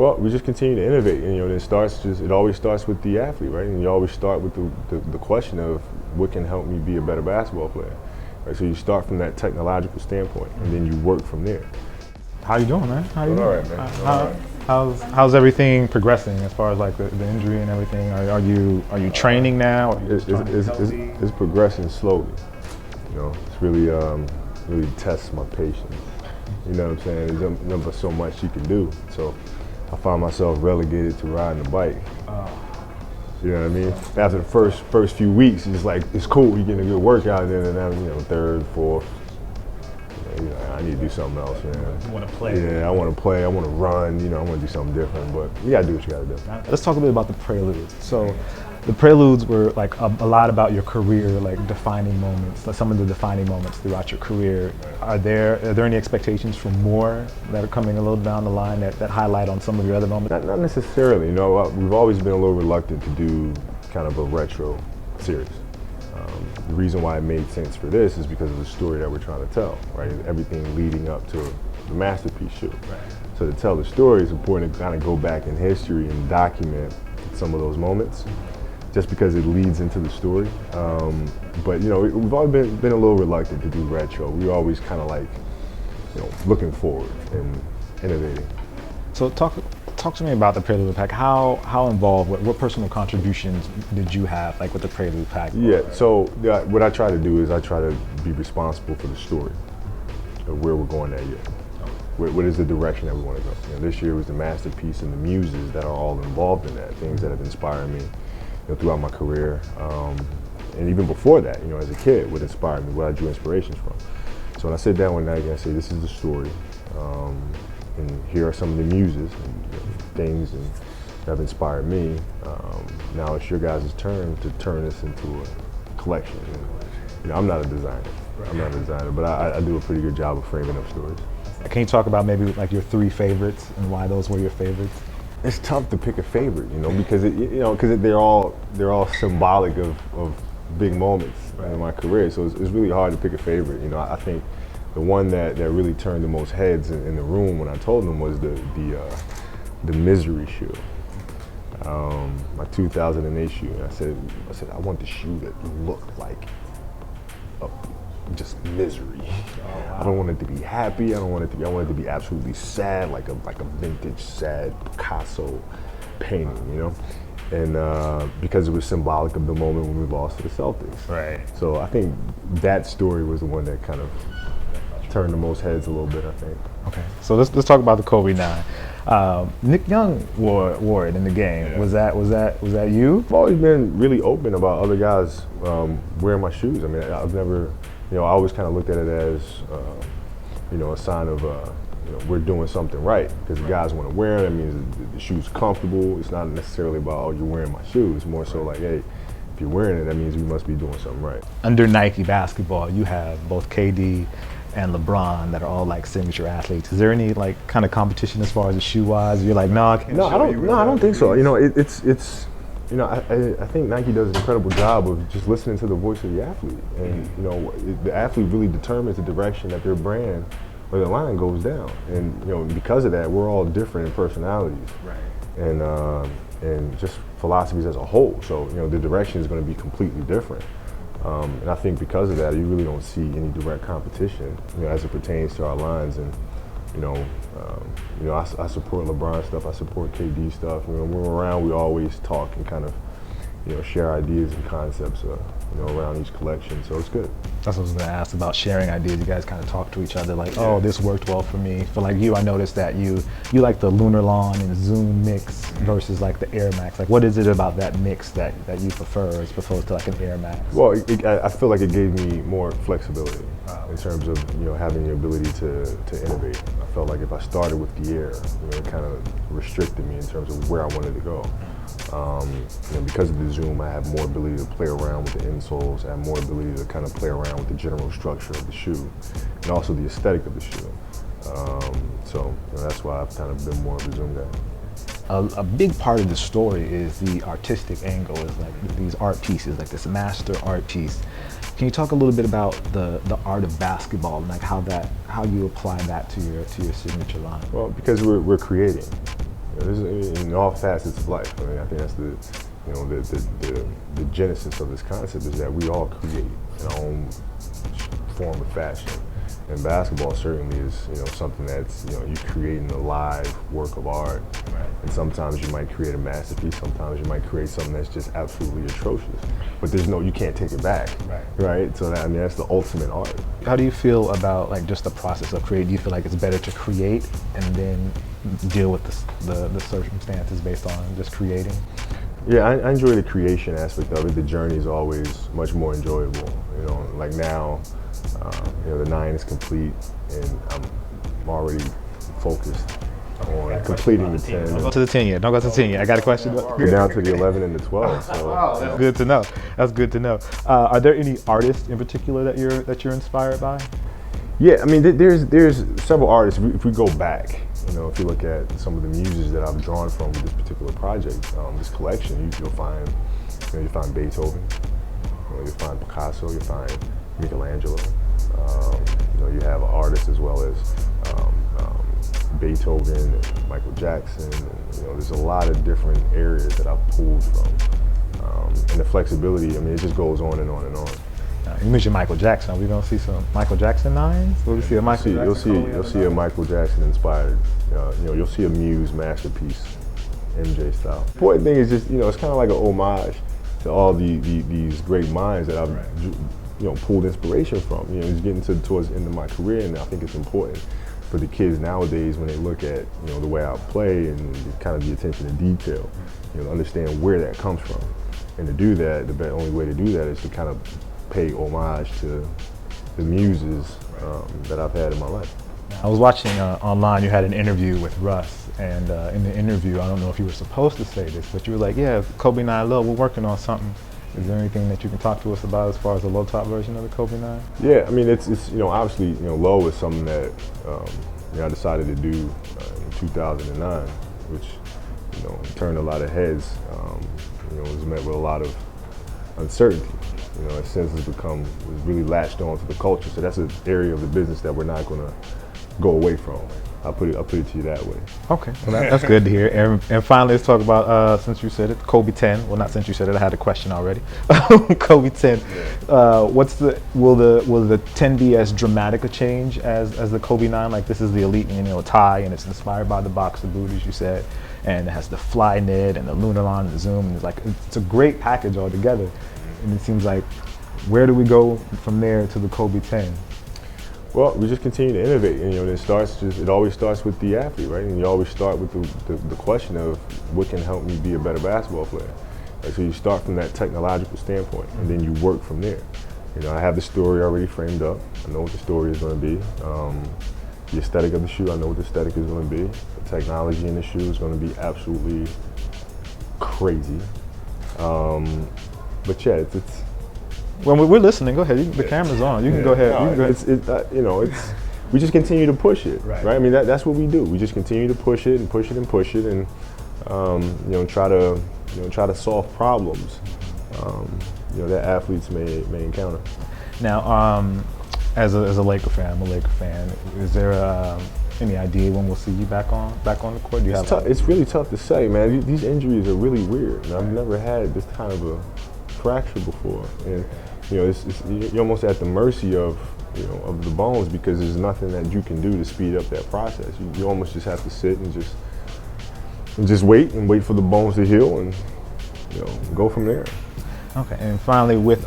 Well, we just continue to innovate, and it always starts with the athlete, right? And you always start with the question of what can help me be a better basketball player, right? So you start from that technological standpoint, and then you work from there. How you doing, man? How you Doing doing? all right, man. Doing all right. How's everything progressing as far as like the injury and everything? Are you training now? It's progressing slowly. It's really tests my patience. You know what I'm saying? There's never so much you can do. So I find myself relegated to riding the bike. You know what I mean? After the first few weeks, it's like, it's cool, you're getting a good workout, and then third, fourth, I need to do something else, man. You want to play? Yeah, I want to play, I want to run, I want to do something different, but you gotta do what you gotta do. Let's talk a bit about the Preludes. So the Preludes were like a lot about your career, like defining moments, like some of the defining moments throughout your career. Are there any expectations for more that are coming a little down the line that highlight on some of your other moments? Not necessarily, we've always been a little reluctant to do kind of a retro series. The reason why it made sense for this is because of the story that we're trying to tell, right? Everything leading up to the Masterpiece shoe. Right. So to tell the story, it's important to kind of go back in history and document some of those moments, just because it leads into the story. But we've always been a little reluctant to do retro. We're always kind of like, looking forward and innovating. So talk to me about the Prelude Pack. How involved, what personal contributions did you have, like with the Prelude Pack? Yeah, so what I try to do is I try to be responsible for the story of where we're going that year. What is the direction that we want to go? This year was the Masterpiece and the muses that are all involved in that, things that have inspired me throughout my career. And even before that, as a kid, what inspired me, what I drew inspirations from. So when I sit down one night and I say, this is the story, and here are some of the muses and things that have inspired me. Now it's your guys' turn to turn this into a collection. And, I'm not a designer. But I do a pretty good job of framing up stories. Can you talk about maybe like your 3 favorites and why those were your favorites? It's tough to pick a favorite, because they're all symbolic of big moments in my career. So it's really hard to pick a favorite. I think the one that really turned the most heads in the room when I told them was the Misery shoe, my 2008 shoe. And I said I want the shoe that looked like just misery. I don't want it to be happy. I want it to be absolutely sad, like a vintage sad Picasso painting, And because it was symbolic of the moment when we lost to the Celtics. Right. So I think that story was the one that kind of turned the most heads a little bit, I think. Okay. So let's talk about the Kobe 9. Nick Young wore it in the game. Yeah. Was that you? I've always been really open about other guys wearing my shoes. I mean, I've never. I always kind of looked at it as, a sign of, we're doing something right. Because the guys want to wear it, that means the shoe's comfortable. It's not necessarily about, oh, you're wearing my shoes. It's more so like, hey, if you're wearing it, that means we must be doing something right. Under Nike basketball, you have both KD and LeBron that are all like signature athletes. Is there any like kind of competition as far as the shoe wise? You're like, no, I can't. No, I don't think so. It's. I think Nike does an incredible job of just listening to the voice of the athlete. And, the athlete really determines the direction that their brand or their line goes down. And, because of that, we're all different in personalities. Right. And just philosophies as a whole. So, the direction is going to be completely different. And I think because of that, you really don't see any direct competition, as it pertains to our lines. And, I support LeBron stuff. I support KD stuff. When we're around, we always talk and kind of, share ideas and concepts, around each collection. So it's good. That's what I was going to ask about sharing ideas. You guys kind of talk to each other like, oh, this worked well for me. For like you, I noticed that you like the Lunar Lawn and Zoom mix versus like the Air Max. Like, what is it about that mix that you prefer as opposed to like an Air Max? Well, I feel like it gave me more flexibility in terms of having the ability to innovate. I felt like if I started with the Air, it kind of restricted me in terms of where I wanted to go. Because of the Zoom, I have more ability to play around with the insoles. I have more ability to kind of play around with the general structure of the shoe and also the aesthetic of the shoe. So that's why I've kind of been more of a Zoom guy. A big part of the story is the artistic angle, is like these art pieces, like this master art piece. Can you talk a little bit about the art of basketball and like how you apply that to your signature line? Well, because we're creating. this is in all facets of life. I mean, I think that's the genesis of this concept is that we all create in our own form of fashion. And basketball certainly is, something that's, you're creating a live work of art. Right. And sometimes you might create a masterpiece, sometimes you might create something that's just absolutely atrocious. But you can't take it back. Right? So that's the ultimate art. How do you feel about like just the process of creating? Do you feel like it's better to create and then deal with the circumstances based on just creating? Yeah, I enjoy the creation aspect of it. The journey is always much more enjoyable. Like now, the 9 is complete, and I'm already focused on completing the 10. Don't go to the 10 yet. Don't go to the 10 yet. I got a question. We're down to the 11 and the 12. So, That's good to know. That's good to know. Are there any artists in particular that you're inspired by? Yeah, I mean, there's several artists. If we go back, if you look at some of the muses that I've drawn from with this particular project, this collection, you'll find Beethoven, you'll find Picasso, you'll find Michelangelo. You have artists as well as Beethoven and Michael Jackson. And, there's a lot of different areas that I've pulled from, and the flexibility. I mean, it just goes on and on and on. You mentioned Michael Jackson. Are we gonna see some Michael Jackson 9s? Will we see a Michael Jackson? You'll see a Michael Jackson inspired. You'll see a Muse masterpiece, MJ style. The important thing is just it's kind of like an homage to all these great minds that I've pulled inspiration from. It's getting towards the end of my career, and I think it's important for the kids nowadays when they look at the way I play and kind of the attention to detail, to understand where that comes from, and to do that, the only way to do that is to kind of pay homage to the muses that I've had in my life. I was watching online, you had an interview with Russ, and in the interview, I don't know if you were supposed to say this, but you were like, yeah, Kobe 9 Low, we're working on something. Is there anything that you can talk to us about as far as the low top version of the Kobe 9? Yeah, I mean, it's obviously, low is something that I decided to do in 2009, which, turned a lot of heads. Was met with a lot of uncertainty. It since has really latched on to the culture. So that's an area of the business that we're not going to go away from. I'll put it to you that way. Okay, well that's good to hear. And finally, let's talk about, since you said it, Kobe 10. Well, not since you said it, I had a question already. Kobe 10. Will the 10 be as dramatic a change as the Kobe 9? Like, this is the elite, tie, and it's inspired by the boxer boot, as you said, and it has the fly knit and the Lunarlon and the zoom, and it's a great package altogether. And it seems like, where do we go from there to the Kobe 10? Well, we just continue to innovate, and it always starts with the athlete, right? And you always start with the question of what can help me be a better basketball player. Right? So you start from that technological standpoint, and then you work from there. I have the story already framed up. I know what the story is going to be. The aesthetic of the shoe, I know what the aesthetic is going to be. The technology in the shoe is going to be absolutely crazy. But yeah, it's. When we're listening, go ahead. The camera's on. You can go ahead. We just continue to push it, right? I mean, that's what we do. We just continue to push it and push it and push it, and try to solve problems that athletes may encounter. Now, as a Laker fan, I'm a Laker fan. Is there any idea when we'll see you back on the court? It's really tough to say, man. These injuries are really weird, and I've never had this kind of a fracture before, and you're almost at the mercy of the bones, because there's nothing that you can do to speed up that process. You almost just have to sit and just wait for the bones to heal, and go from there. Okay, and finally, with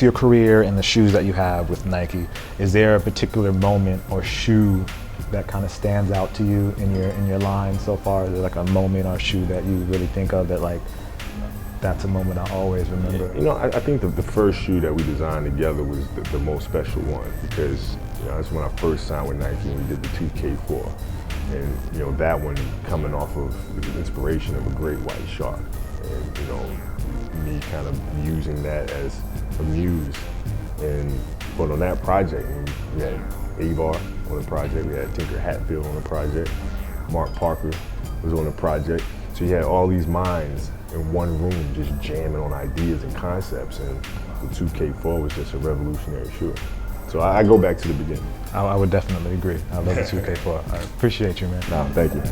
your career and the shoes that you have with Nike, is there a particular moment or shoe that kind of stands out to you in your line so far? Is there like a moment or shoe that you really think of that that's a moment I always remember? I think the first shoe that we designed together was the most special one, because that's when I first signed with Nike and we did the 2K4. And that one coming off of the inspiration of a great white shark. And me kind of using that as a muse. But on that project, we had Avar on the project, we had Tinker Hatfield on the project, Mark Parker was on the project. So you had all these minds in one room just jamming on ideas and concepts, and the 2K4 was just a revolutionary shoe. So I go back to the beginning. I would definitely agree. I love the 2K4. I appreciate you, man. No, thank you.